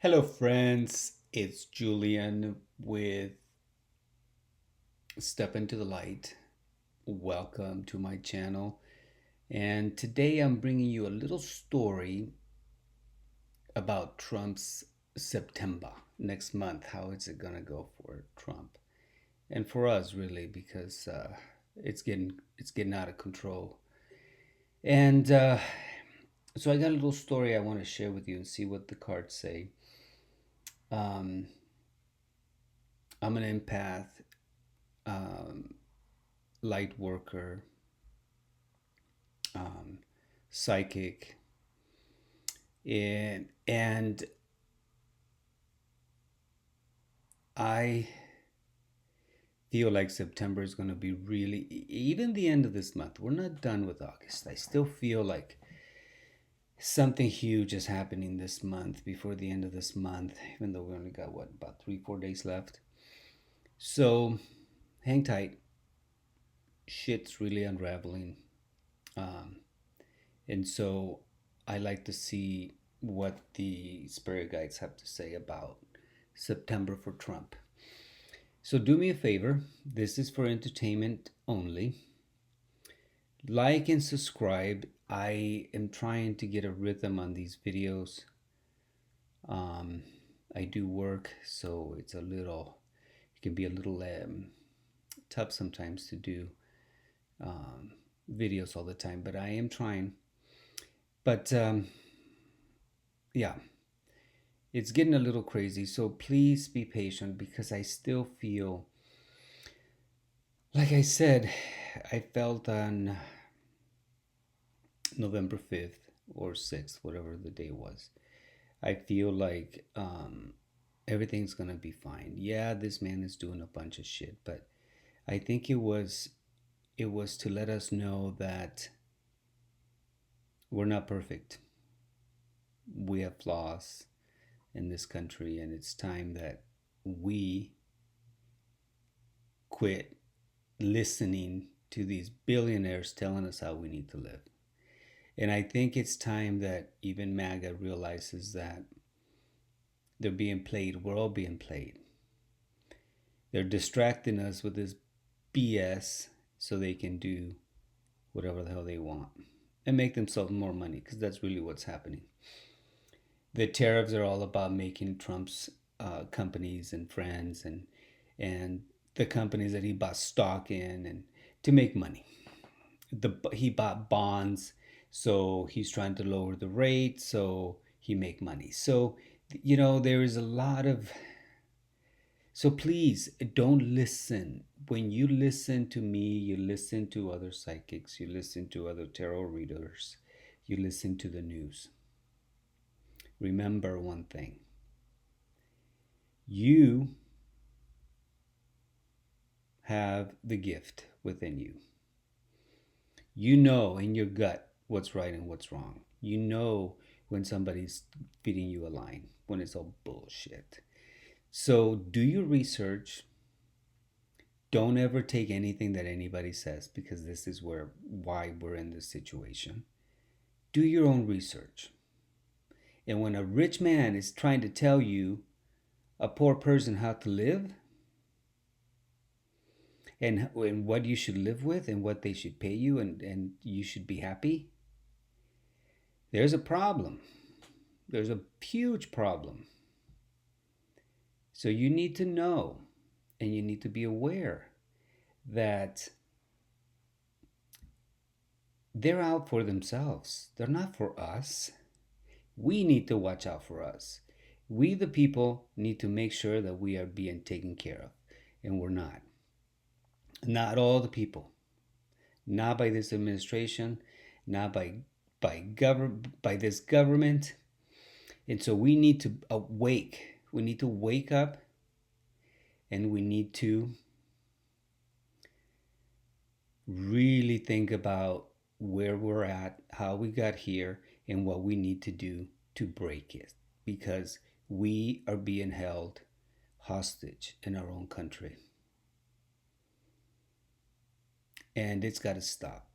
Hello, friends. It's Julian with Step Into the Light. Welcome to my channel. And today I'm bringing you a little story about Trump's September next month. How is it going to go for Trump? And for us, really, because it's getting out of control. And so I got a little story I want to share with you and see what the cards say. Um, I'm an empath. Um, Light worker, um, psychic, and I feel like September is going to be really, even the end of this month. We're not done with August. I still feel like something huge is happening this month before the end of this month, even though we only got about 3, 4 days left. So hang tight. Shit's really unraveling. Um, And so I like to see what the spirit guides have to say about September for Trump. So do me a favor. This is for entertainment only. Like and subscribe. I am trying to get a rhythm on these videos. Um, I do work, so it can be a little tough sometimes to do um, videos all the time, but I am trying. But yeah, it's getting a little crazy, so please be patient because I still feel, like I said, I felt on November 5th or 6th, whatever the day was. I feel like everything's gonna be fine. Yeah, this man is doing a bunch of shit, but I think it was to let us know that we're not perfect. We have flaws in this country, and it's time that we quit listening to these billionaires telling us how we need to live. And I think it's time that even MAGA realizes that they're being played. We're all being played. They're distracting us with this BS so they can do whatever the hell they want and make themselves more money, because that's really what's happening. The tariffs are all about making Trump's companies and friends and the companies that he bought stock in and to make money. He bought bonds, so he's trying to lower the rate so he make money. So there is a lot of, so please don't listen. When you listen to me, you listen to other psychics, you listen to other tarot readers, you listen to the news. Remember one thing: you have the gift within you. You know in your gut what's right and what's wrong. You know when somebody's feeding you a line, when it's all bullshit. So do your research. Don't ever take anything that anybody says, because this is why we're in this situation. Do your own research. And when a rich man is trying to tell you, a poor person, how to live and what you should live with and what they should pay you and you should be happy, there's a problem. There's a huge problem. So you need to know, and you need to be aware that they're out for themselves. They're not for us. We need to watch out for us. We, the people, need to make sure that we are being taken care of, and we're not. Not all the people. Not by this administration. Not by this government. And so we need to awake. We need to wake up, and we need to really think about where we're at, how we got here, and what we need to do to break it. Because we are being held hostage in our own country. And it's got to stop.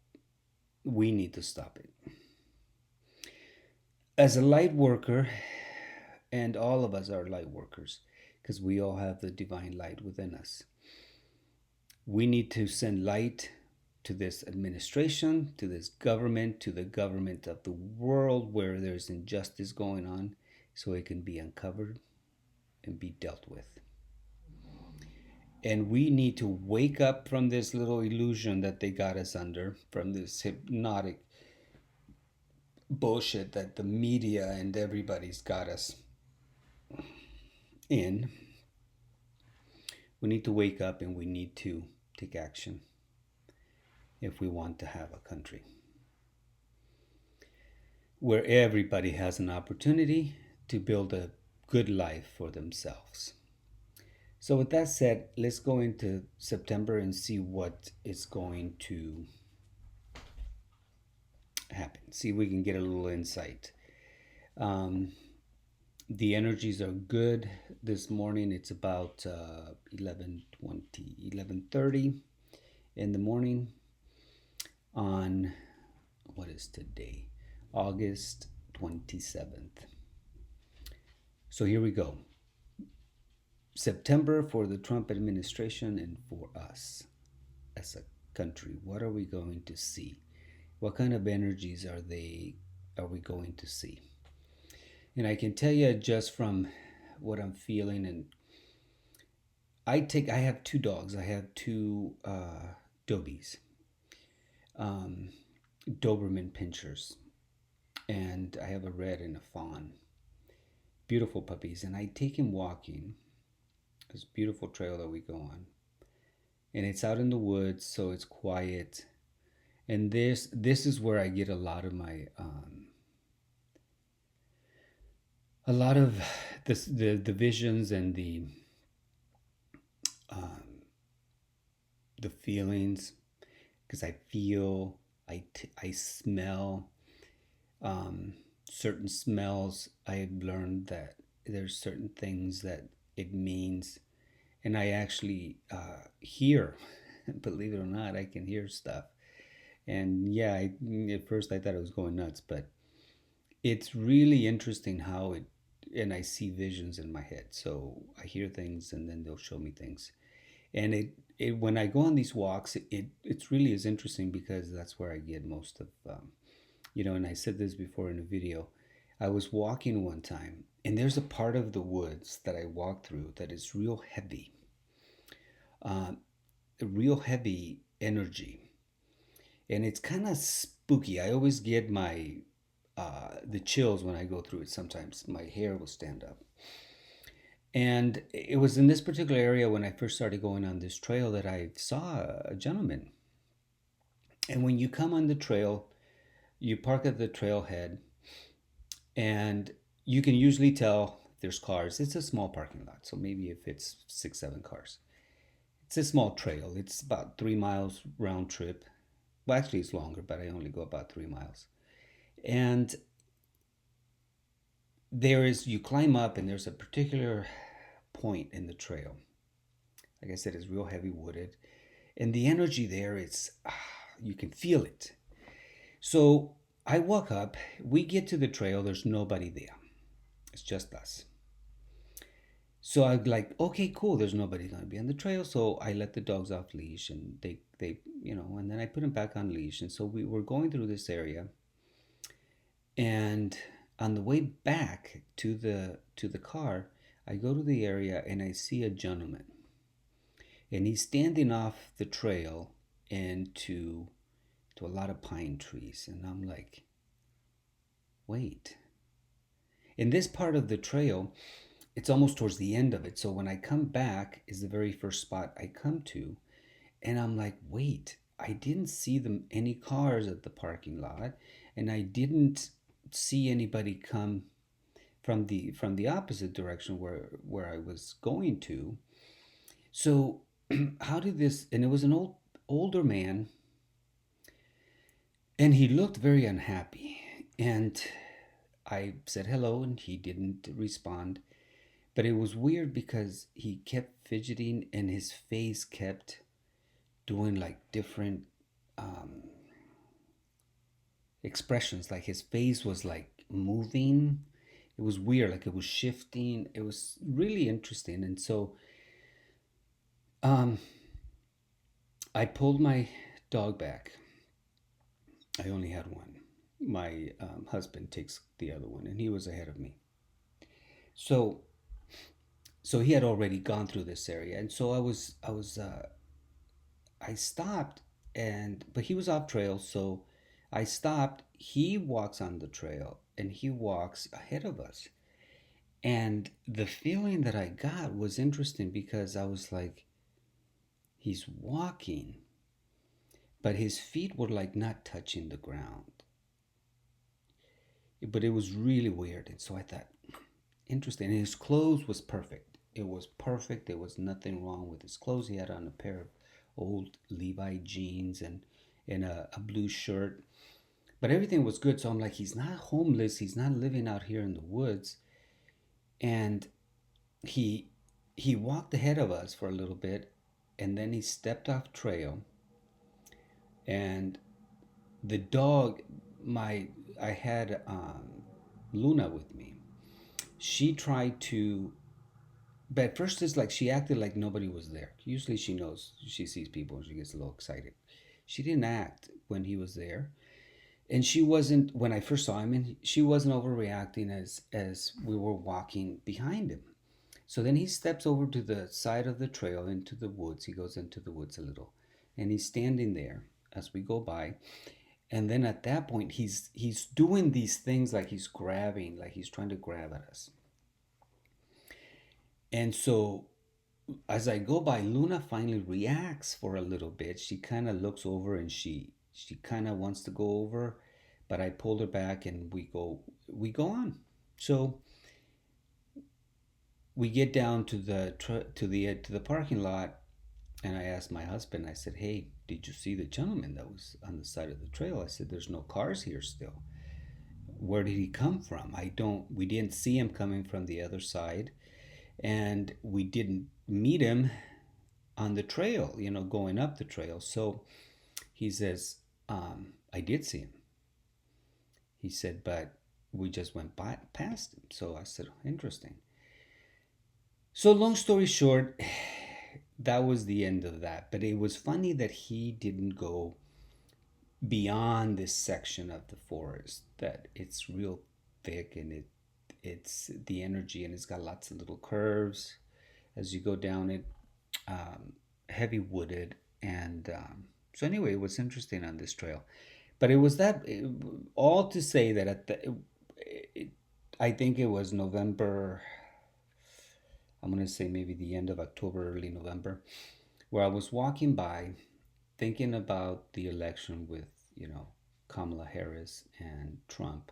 We need to stop it. As a light worker And all of us are light workers because we all have the divine light within us. We need to send light to this administration, to this government, to the government of the world where there's injustice going on, so it can be uncovered and be dealt with. And we need to wake up from this little illusion that they got us under, from this hypnotic bullshit that the media and everybody's got us in. We need to wake up and we need to take action if we want to have a country where everybody has an opportunity to build a good life for themselves. So with that said, let's go into September and see what is going to happen. See if we can get a little insight. The energies are good this morning. It's about 11:30 in the morning on, what is today? August 27th. So here we go. September for the Trump administration and for us as a country. What are we going to see? What kind of energies are we going to see? And I can tell you just from what I'm feeling, and I have two dogs. I have two Dobies, Doberman Pinschers, and I have a red and a fawn. Beautiful puppies, and I take him walking this beautiful trail that we go on, and it's out in the woods, so it's quiet. And this is where I get a lot of my the visions and the feelings, because I feel, I smell certain smells. I have learned that there's certain things that it means, and I actually hear. Believe it or not, I can hear stuff. And yeah, at first I thought I was going nuts, but it's really interesting how it, and I see visions in my head. So I hear things and then they'll show me things. And it when I go on these walks, it's really is interesting because that's where I get most of, and I said this before in a video. I was walking one time and there's a part of the woods that I walk through that is real heavy, real heavy energy. And it's kind of spooky. I always get the chills when I go through it. Sometimes my hair will stand up. And it was in this particular area when I first started going on this trail that I saw a gentleman. And when you come on the trail, you park at the trailhead, and you can usually tell there's cars. It's a small parking lot, so maybe if it's 6, 7 cars. It's a small trail. It's about 3 miles round trip. Well, actually, it's longer, but I only go about 3 miles. And you climb up, and there's a particular point in the trail. Like I said, it's real heavy wooded. And the energy there, you can feel it. So I walk up, we get to the trail, there's nobody there. It's just us. So I'm like, okay, cool, there's nobody going to be on the trail. So I let the dogs off leash, and they and then I put them back on leash. And so we were going through this area, and on the way back to the car, I go to the area and I see a gentleman, and he's standing off the trail into a lot of pine trees. And I'm like, wait. In this part of the trail, it's almost towards the end of it. So when I come back is the very first spot I come to. And I'm like, wait, I didn't see any cars at the parking lot. And I didn't see anybody come from the opposite direction where I was going to. So how did this, and it was an older man, and he looked very unhappy. And I said hello, and he didn't respond. But it was weird because he kept fidgeting, and his face kept doing like different expressions. Like his face was like moving. It was weird, like it was shifting. It was really interesting. And so um, I pulled my dog back. I only had one. My husband takes the other one, and he was ahead of me. So he had already gone through this area, and so I stopped, and but he was off trail, so I stopped. He walks on the trail, and he walks ahead of us. And the feeling that I got was interesting because I was like, he's walking, but his feet were like not touching the ground. But it was really weird. And so I thought, interesting. And his clothes was perfect. It was perfect. There was nothing wrong with his clothes. He had on a pair of old Levi jeans and a blue shirt. But everything was good. So I'm like, he's not homeless. He's not living out here in the woods. And he he walked ahead of us for a little bit, and then he stepped off trail. And the dog, my I had Luna with me. She tried to, but at first it's like she acted like nobody was there. Usually she knows, she sees people and she gets a little excited. She didn't act when he was there, and she wasn't when I first saw him, and she wasn't overreacting as we were walking behind him. So then he steps over to the side of the trail into the woods. He goes into the woods a little, and he's standing there as we go by. And then at that point, he's doing these things like he's grabbing, like he's trying to grab at us. And so as I go by, Luna finally reacts for a little bit. She kind of looks over and she kind of wants to go over, but I pulled her back and we go on. So we get down to the parking lot, and I asked my husband. I said, "Hey, did you see the gentleman that was on the side of the trail?" I said, "There's no cars here still. Where did he come from? I don't. We didn't see him coming from the other side, and we didn't meet him on the trail. Going up the trail." So he says, "I did see him." He said, "But we just went past him." So I said, "Interesting." So long story short, that was the end of that. But it was funny that he didn't go beyond this section of the forest. That it's real thick, and it's the energy, and it's got lots of little curves as you go down it. Heavy wooded, and so anyway, it was interesting on this trail. But it was all to say that it, I think it was November. I'm going to say maybe the end of October, early November, where I was walking by thinking about the election with, Kamala Harris and Trump.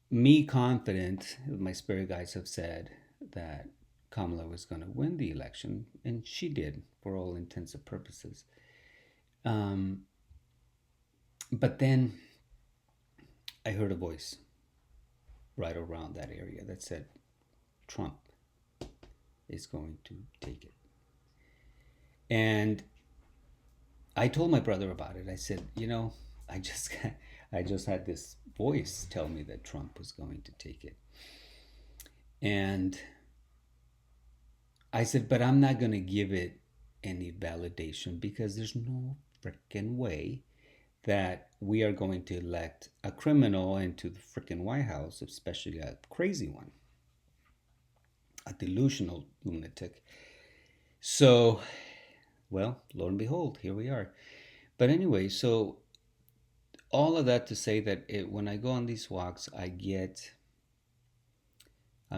Me confident, my spirit guides have said that Kamala was going to win the election, and she did for all intents and purposes. Um, but then I heard a voice right around that area that said Trump is going to take it. And I told my brother about it. I said, I just I just had this voice tell me that Trump was going to take it. And I said, but I'm not going to give it any validation because there's no freaking way that we are going to elect a criminal into the freaking White House, especially a crazy one, a delusional lunatic. So, well, lo and behold, here we are. But anyway, so all of that to say that when I go on these walks, I'm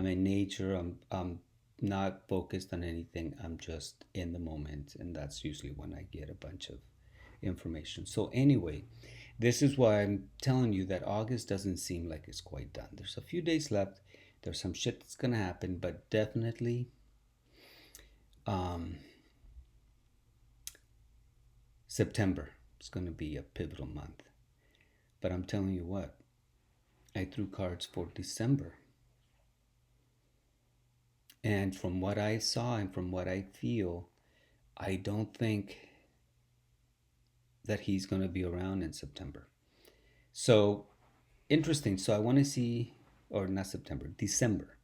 in nature. I'm not focused on anything. I'm just in the moment, and that's usually when I get a bunch of information. So anyway, this is why I'm telling you that August doesn't seem like it's quite done. There's a few days left. There's some shit that's gonna happen, but definitely, um, September is gonna be a pivotal month. But I'm telling you what, I threw cards for December. And from what I saw and from what I feel, I don't think that he's going to be around in September. So interesting. So I want to see or not September, December.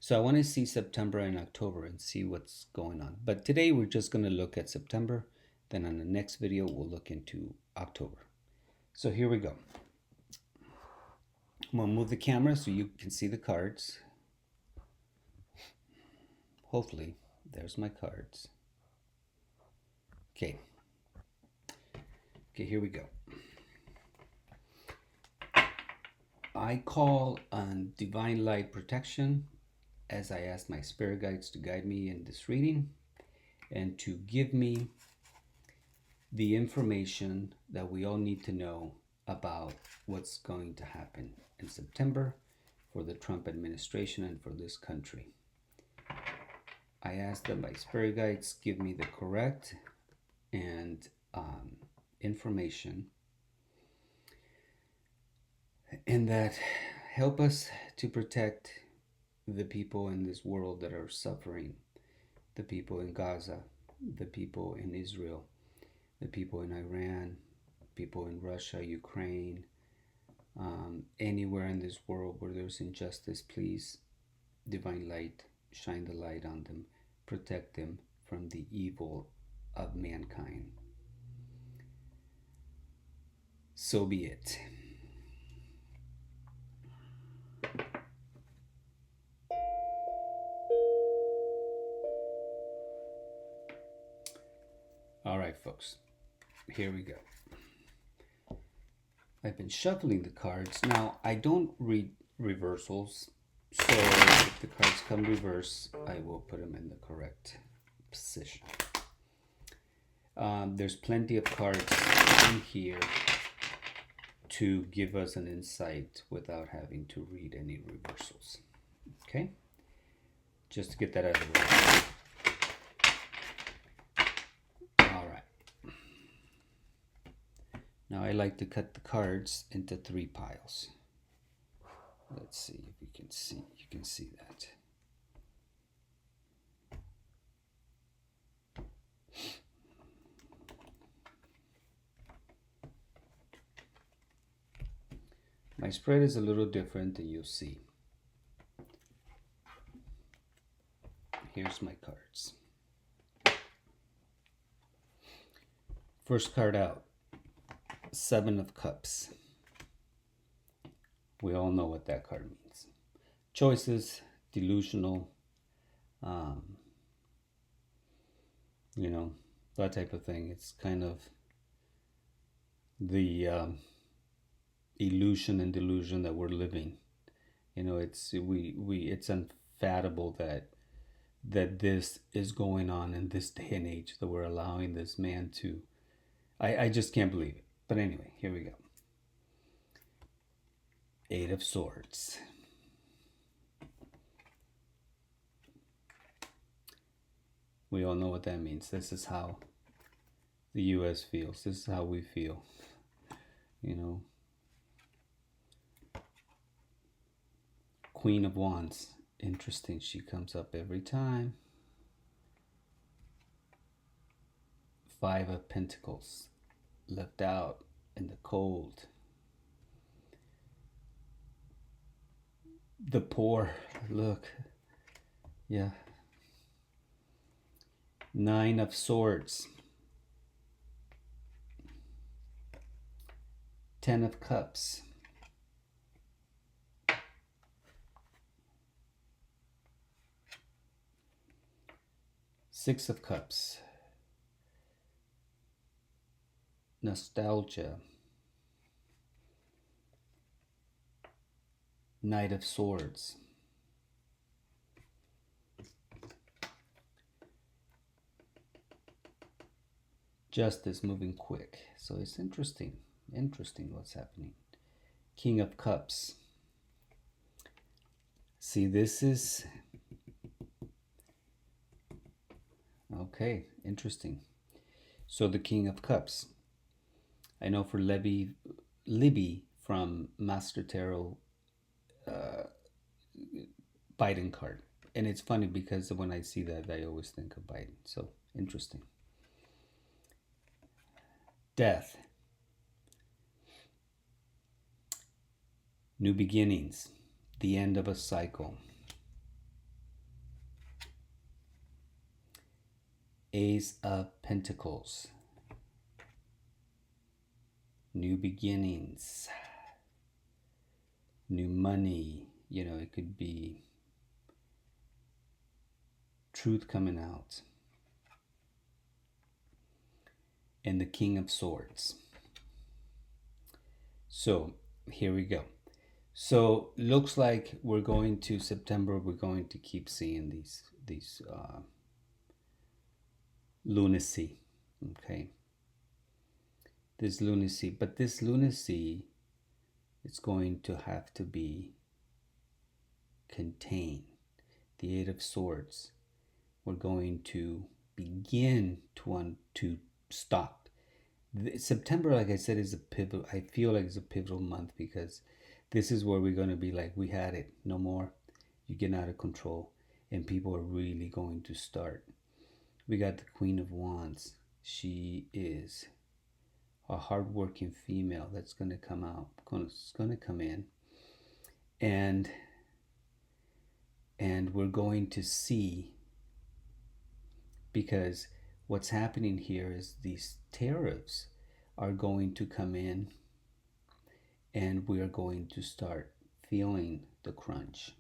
So I want to see September and October and see what's going on. But today we're just going to look at September. Then on the next video, we'll look into October. So here we go. I'm going to move the camera so you can see the cards. Hopefully, there's my cards. Okay. Okay, here we go. I call on divine light protection as I ask my spirit guides to guide me in this reading and to give me the information that we all need to know about what's going to happen in September for the Trump administration and for this country. I ask that my spirit guides give me the correct and information, and that help us to protect the people in this world that are suffering, the people in Gaza, the people in Israel, the people in Iran, people in Russia, Ukraine, anywhere in this world where there's injustice. Please, divine light, shine the light on them, protect them from the evil of mankind. So be it. All right, folks, here we go. I've been shuffling the cards. Now, I don't read reversals, so if the cards come reverse, I will put them in the correct position. There's plenty of cards in here to give us an insight without having to read any reversals. Okay? Just to get that out of the way. All right. Now I like to cut the cards into 3 piles. Let's see if you can see that. My spread is a little different than you'll see. Here's my cards. First card out, 7 of Cups. We all know what that card means. Choices, delusional, you know, that type of thing. It's kind of the illusion and delusion that we're living. You know, it's unfathomable that this is going on in this day and age, that we're allowing this man to. I just can't believe it. But anyway, here we go. 8 of Swords. We all know what that means. This is how the U.S. feels. This is how we feel. You know. Queen of Wands. Interesting. She comes up every time. 5 of Pentacles. Left out in the cold. The poor. Look. Yeah. 9 of Swords. 10 of Cups. 6 of Cups. Nostalgia. Knight of Swords. Justice, moving quick. So it's interesting what's happening. King of Cups. See, this is okay, interesting. So the King of Cups. I know for Libby from Master Tarot, Biden card. And it's funny because when I see that, I always think of Biden. So interesting. Death. New beginnings. the end of a cycle. Ace of Pentacles, new beginnings, new money. It could be truth coming out. And the King of Swords. So here we go. So looks like we're going to September. We're going to keep seeing these lunacy. Okay. This lunacy, but this lunacy is going to have to be contained. The Eight of Swords. We're going to begin to want to stop. September, like I said, is a pivotal. I feel like it's a pivotal month because this is where we're going to be like, we had it, no more. You're getting out of control, and people are really going to start. We got the Queen of Wands. She is a hardworking female that's going to come out. It's going to come in, and we're going to see, because what's happening here is these tariffs are going to come in, and we are going to start feeling the crunch.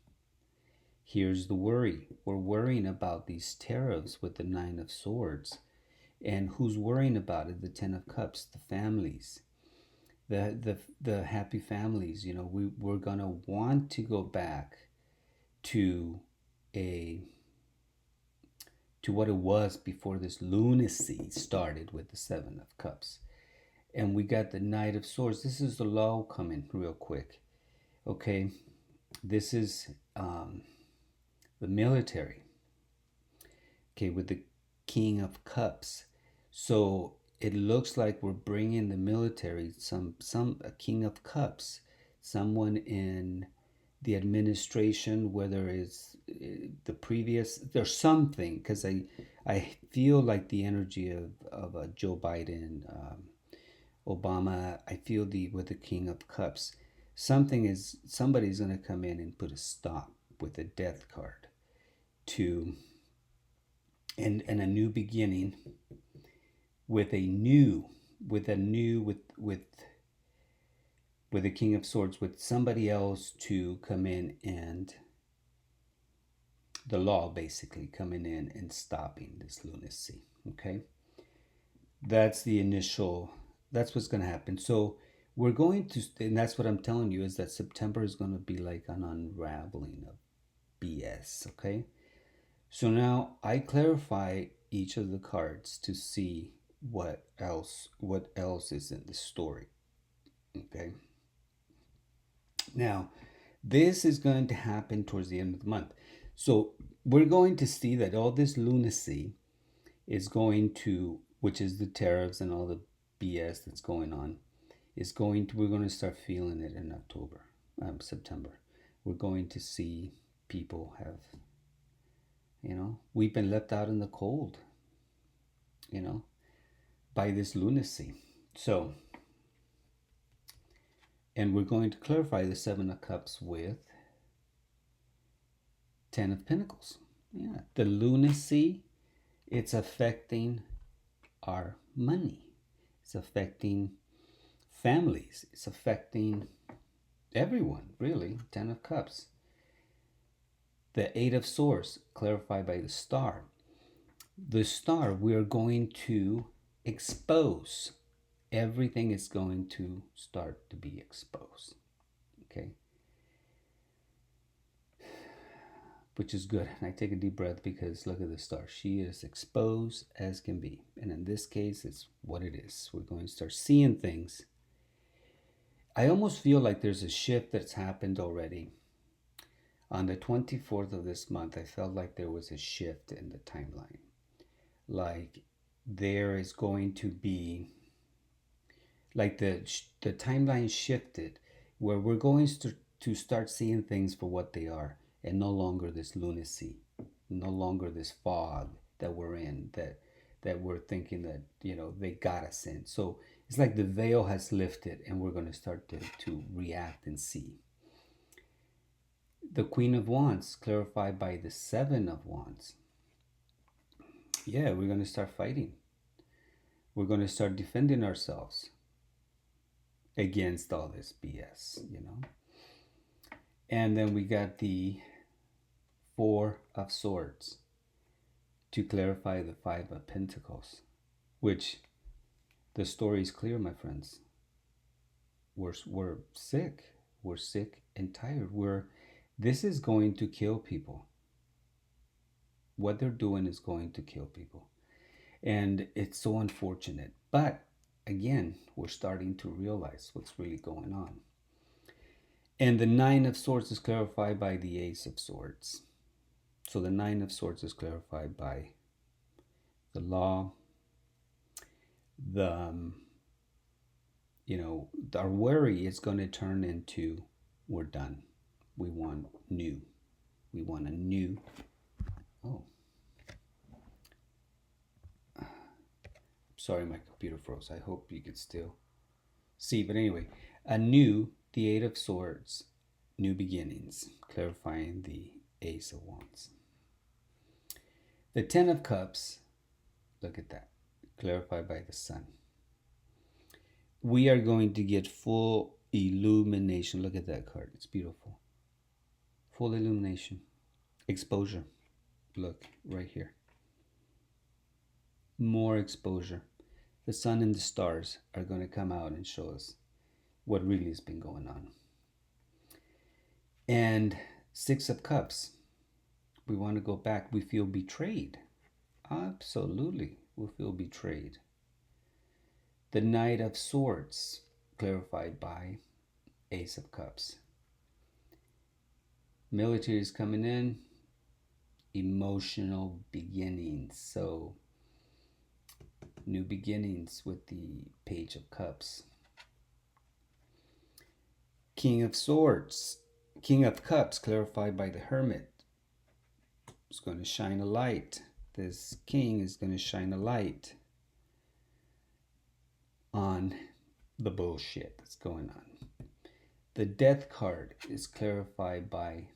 Here's the worry. We're worrying about these tariffs with the Nine of Swords. And who's worrying about it? The Ten of Cups, the families, the happy families. We're going to want to go back to what it was before this lunacy started with the Seven of Cups. And we got the Knight of Swords. This is the lull coming real quick. Okay, this is the military. Okay, with the King of Cups. So it looks like we're bringing the military, a King of Cups, someone in the administration, whether it's the previous, there's something, because I feel like the energy of Joe Biden, Obama. I feel with the King of Cups, somebody's going to come in and put a stop with a death card to, and a new beginning with the King of Swords, with somebody else to come in, and the law basically coming in and stopping this lunacy. Okay, that's what's going to happen. So we're going to, and that's what I'm telling you, is that September is going to be like an unraveling of BS. Okay, so now I clarify each of the cards to see what else is in the story. Okay, now this is going to happen towards the end of the month. So we're going to see that all this lunacy is going to, which is the tariffs and all the BS that's going on, we're going to start feeling it in September. We're going to see people have, we've been left out in the cold, by this lunacy. So, and we're going to clarify the Seven of Cups with Ten of Pentacles. Yeah, the lunacy, it's affecting our money. It's affecting families. It's affecting everyone, really. Ten of Cups. The Eight of Swords, clarified by the Star. The Star, we are going to expose. Everything is going to start to be exposed. Okay? Which is good. And I take a deep breath because look at the Star. She is exposed as can be. And in this case, it's what it is. We're going to start seeing things. I almost feel like there's a shift that's happened already. On the 24th of this month, I felt like there was a shift in the timeline. Like there is going to be, like the timeline shifted, where we're going to start seeing things for what they are, and no longer this lunacy, no longer this fog that we're in, that we're thinking that, they got us in. So it's like the veil has lifted, and we're going to start to react and see. The Queen of Wands, clarified by the Seven of Wands. Yeah, we're going to start fighting. We're going to start defending ourselves against all this BS, you know. And then we got the Four of Swords to clarify the Five of Pentacles, which the story is clear, my friends. We're sick. We're sick and tired. This is going to kill people. What they're doing is going to kill people. And it's so unfortunate. But again, we're starting to realize what's really going on. And the Nine of Swords is clarified by the Ace of Swords. So the Nine of Swords is clarified by the law, our worry is going to turn into, we're done. We want new. We want a new. Oh. Sorry, my computer froze. I hope you could still see. But anyway, the Eight of Swords, new beginnings, clarifying the Ace of Wands. The Ten of Cups, look at that, clarified by the Sun. We are going to get full illumination. Look at that card. It's beautiful. Full illumination. Exposure. Look, right here. More exposure. The sun and the stars are going to come out and show us what really has been going on. And Six of Cups. We want to go back. We feel betrayed. Absolutely. We feel betrayed. The Knight of Swords, clarified by Ace of Cups. Military is coming in. Emotional beginnings. So, new beginnings with the Page of Cups. King of Swords. King of Cups, clarified by the Hermit. It's going to shine a light. This king is going to shine a light on the bullshit that's going on. The Death card is clarified by,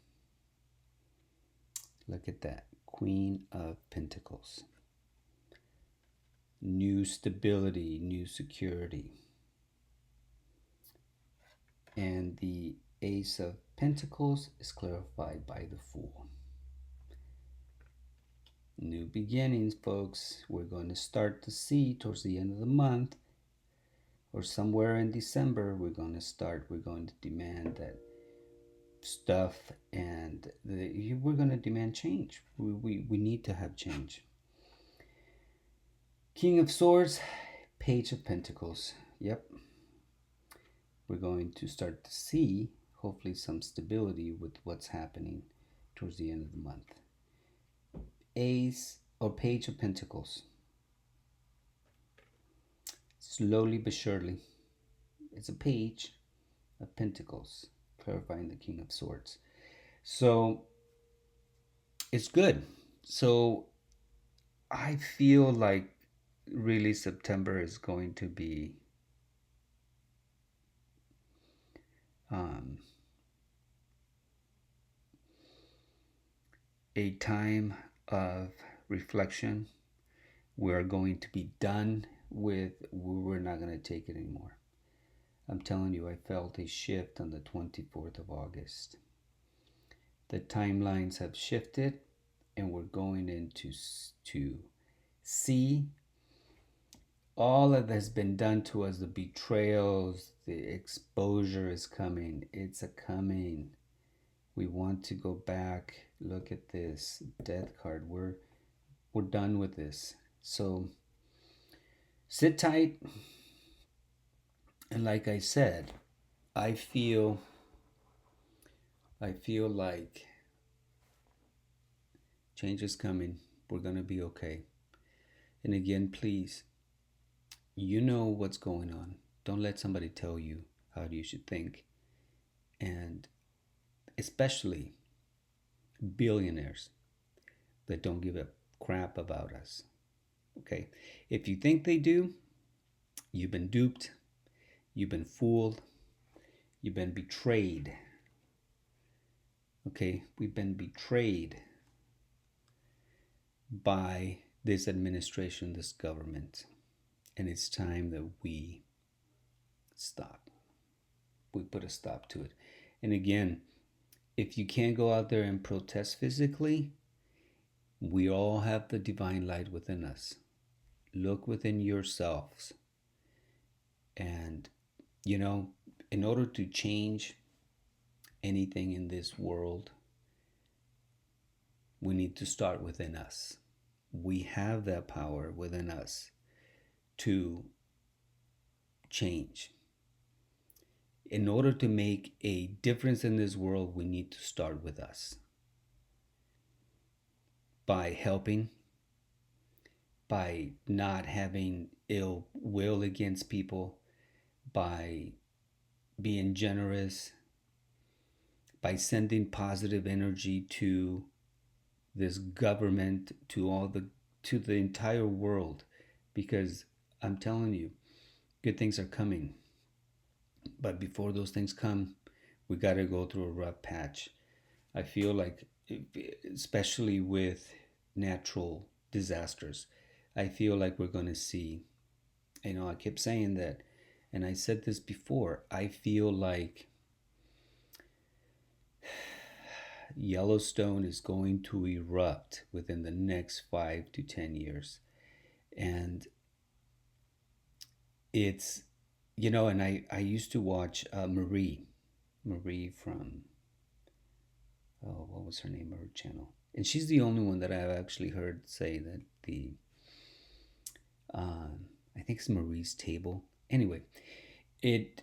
look at that, Queen of Pentacles. New stability, new security. And the Ace of Pentacles is clarified by the Fool. New beginnings, folks. We're going to start to see towards the end of the month or somewhere in December, we're going to demand that stuff, and we're going to demand change. We need to have change. King of Swords, Page of Pentacles. Yep. We're going to start to see, hopefully, some stability with what's happening towards the end of the month. Ace or Page of Pentacles. Slowly but surely. It's a Page of Pentacles, clarifying the King of Swords. So, it's good. So, I feel like really September is going to be a time of reflection. We're going to be done with, we're not going to take it anymore. I'm telling you, I felt a shift on the 24th of August. The timelines have shifted, and we're going into to see all that has been done to us, the betrayals, the exposure is coming. It's a coming. We want to go back. Look at this Death card. We're done with this. So sit tight. And like I said, I feel like change is coming. We're going to be okay. And again, please, you know what's going on. Don't let somebody tell you how you should think. And especially billionaires that don't give a crap about us. Okay? If you think they do, you've been duped. You've been fooled. You've been betrayed. Okay, we've been betrayed by this administration, this government, and it's time that we stop. We put a stop to it. And again, if you can't go out there and protest physically, we all have the divine light within us. Look within yourselves. And, you know, in order to change anything in this world, we need to start within us. We have that power within us to change. In order to make a difference in this world, we need to start with us by helping, by not having ill will against people, by being generous, by sending positive energy to this government, to the entire world, because I'm telling you, good things are coming. But before those things come, we got to go through a rough patch. I feel like, especially with natural disasters, I feel like we're going to see, I kept saying that, and I said this before, I feel like Yellowstone is going to erupt within the next 5 to 10 years. And it's, and I used to watch Marie from, oh, what was her name, her channel? And she's the only one that I've actually heard say that I think it's Marie's Table. Anyway, it,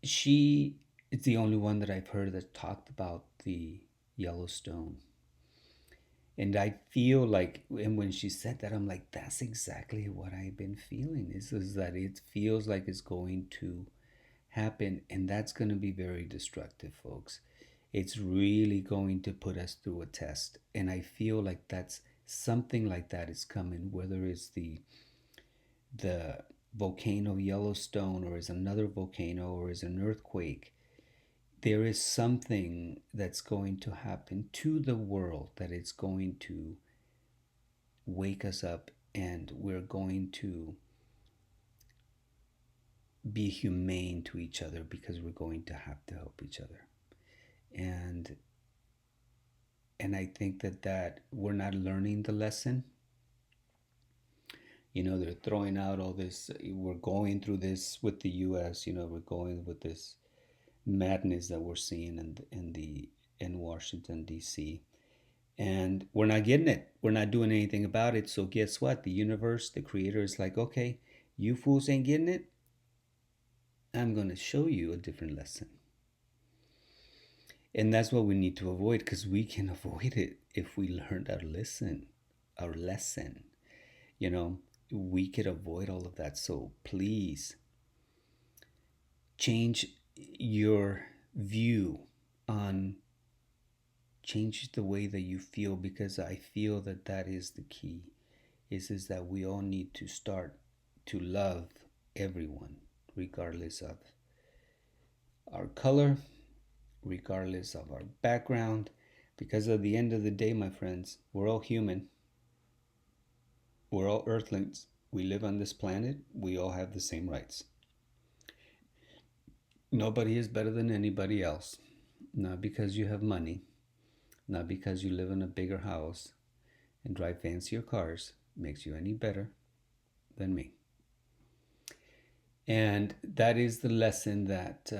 she, it's the only one that I've heard that talked about the Yellowstone. And I feel like, and when she said that, I'm like, that's exactly what I've been feeling. Is that it feels like it's going to happen, and that's going to be very destructive, folks. It's really going to put us through a test, and I feel like that's something like that is coming. Whether it's the volcano Yellowstone, or is another volcano, or is an earthquake, there is something that's going to happen to the world that it's going to wake us up, and we're going to be humane to each other, because we're going to have to help each other. And I think that we're not learning the lesson. They're throwing out all this, we're going through this with the US, we're going with this madness that we're seeing in Washington DC, and we're not getting it. We're not doing anything about it. So guess what? The universe, the creator, is like, okay, you fools ain't getting it. I'm going to show you a different lesson. And that's what we need to avoid, because we can avoid it if we learned our lesson. We could avoid all of that. So please change your view on, change the way that you feel, because I feel that is the key, is that we all need to start to love everyone, regardless of our color, regardless of our background, because at the end of the day, my friends, we're all human. We're all earthlings. We live on this planet. We all have the same rights. Nobody is better than anybody else. Not because you have money, not because you live in a bigger house and drive fancier cars, makes you any better than me. And that is the lesson that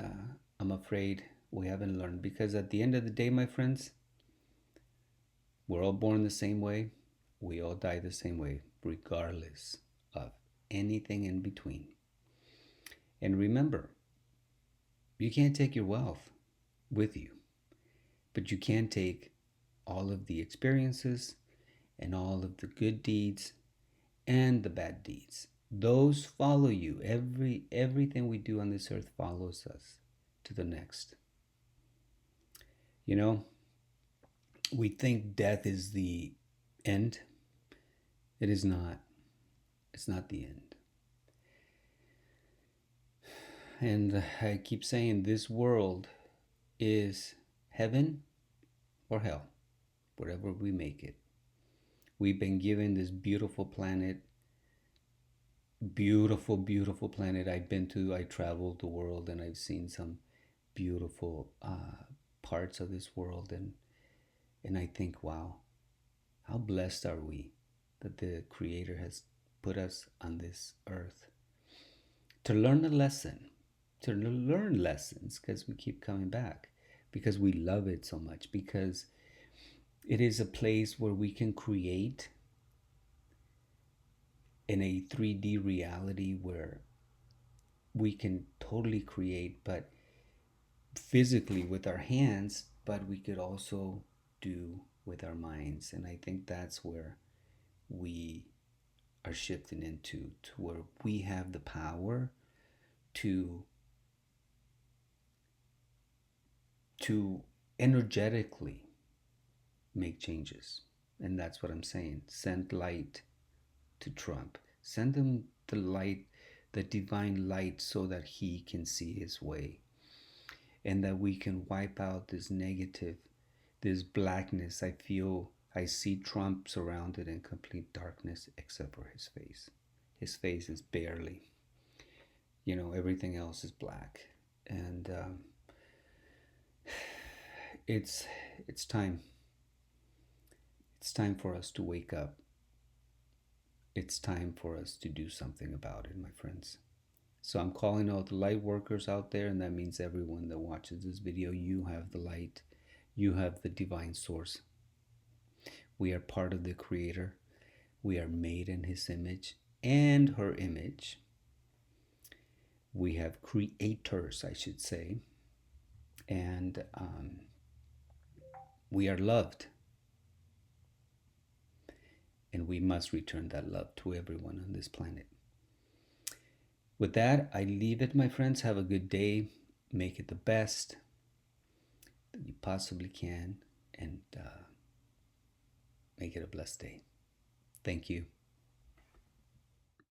I'm afraid we haven't learned, because at the end of the day, my friends, we're all born the same way. We all die the same way, regardless of anything in between. And remember, you can't take your wealth with you, but you can take all of the experiences and all of the good deeds and the bad deeds. Those follow you. Everything we do on this earth follows us to the next. We think death is the end. It is not. It's not the end. And I keep saying, this world is heaven or hell, wherever we make it. We've been given this beautiful planet, beautiful, beautiful planet. I traveled the world and I've seen some beautiful parts of this world, and I think, wow, how blessed are we that the Creator has put us on this earth to learn a lesson, to learn lessons, because we keep coming back, because we love it so much, because it is a place where we can create in a 3D reality where we can totally create, but physically with our hands, but we could also do with our minds. And I think that's where we are shifting into, to where we have the power to to energetically make changes. And that's what I'm saying. Send light to Trump. Send him the light, the divine light, so that he can see his way, and that we can wipe out this negative, this blackness. I see Trump surrounded in complete darkness except for his face. His face is barely, everything else is black. And it's it's time. It's time for us to wake up. It's time for us to do something about it, my friends. So I'm calling all the light workers out there, and that means everyone that watches this video. You have the light. You have the divine source. We are part of the Creator. We are made in His image and her image. We have creators, I should say. And we are loved. And we must return that love to everyone on this planet. With that, I leave it, my friends. Have a good day. Make it the best that you possibly can. And make it a blessed day. Thank you.